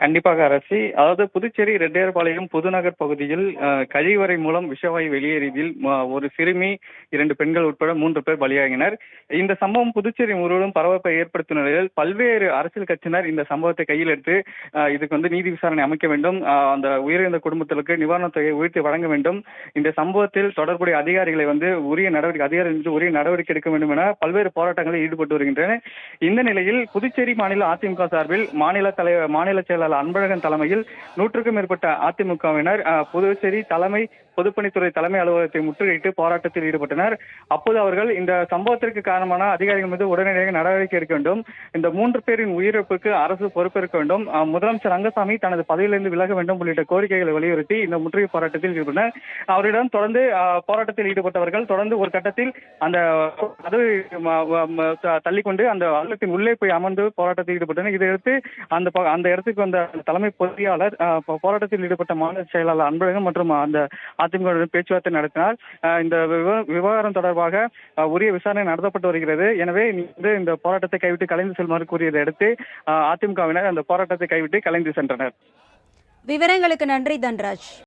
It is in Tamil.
கண்டிப்பாக அரசி. அதாவது புதுச்சேரி ரெட்டியார்பாளையம் புதுநகர் பகுதியில் கழிவறை மூலம் விஷவாயு வெளியேறியதில் ஒரு சிறுமி, 2 பெண்கள் உட்பட 3 பேர் பலியாகினர். இந்த சம்பவம் புதுச்சேரி முழுவதும் பரபரப்பை ஏற்படுத்திய நிலையில் பல்வேறு அரசியல் கட்சியினர் இந்த சம்பவத்தை கையில் எடுத்து இதுக்கு நீதி விசாரணை அமைக்க வேண்டும், அந்த உயிரிழந்த குடும்பத்திற்கு நிவாரணத் தொகையை உயர்த்தி வழங்க வேண்டும், இந்த சம்பவத்தில் தொடர்புடைய அதிகாரிகளை உரிய நடவடிக்கை எடுக்க வேண்டும் என பல்வேறு போராட்டங்களில் ஈடுபட்டு வருகின்றனர். இந்த நிலையில் புதுச்சேரி மாநில அதிமுக சார்பில் மாநில செயலாளர் அன்பழகன் தலைமையில் 100க்கும் மேற்பட்ட அதிமுகவினர் புதுச்சேரி பொதுப்பணித்துறை தலைமை அலுவலகத்தை முற்றுகையிட்டு போராட்டத்தில் ஈடுபட்டனர். அப்போது அவர்கள் இந்த சம்பவத்திற்கு காரணமான அதிகாரிகள் மீது உடனடியாக நடவடிக்கை எடுக்க வேண்டும், இந்த 3 பேரின் உயிரிழப்புக்கு அரசு பொறுப்பேற்க வேண்டும், முதலமைச்சர் ரங்கசாமி தனது பதவியிலிருந்து விலக வேண்டும் உள்ளிட்ட கோரிக்கைகளை வலியுறுத்தி இந்த முற்றுகை போராட்டத்தில் ஈடுபட்டனர். அவரிடம் தொடர்ந்து போராட்டத்தில் ஈடுபட்டவர்கள் தொடர்ந்து ஒரு கட்டத்தில் அந்த கதவை தள்ளிக்கொண்டு அந்த அலுவலகத்தின் உள்ளே போய் அமர்ந்து போராட்டத்தில் ஈடுபட்டனர். இதையடுத்து அந்த இடத்துக்கு வந்த தலைமை பொறியாளர் போராட்டத்தில் ஈடுபட்ட மாநில செயலாளர் அன்பழகன் மற்றும் அந்த அதிமுக பேச்சுவார்த்தை நடத்தினார். இந்த விவகாரம் தொடர்பாக உரிய விசாரணை நடத்தப்பட்டு வருகிறது. எனவே இந்த போராட்டத்தை கைவிட்டு கலைந்து செல்லுமாறு கூறியதை அடுத்து அதிமுகவினர் அந்த போராட்டத்தை கைவிட்டு கலைந்து சென்றனர். விவரங்களுக்கு நன்றி தன்ராஜ்.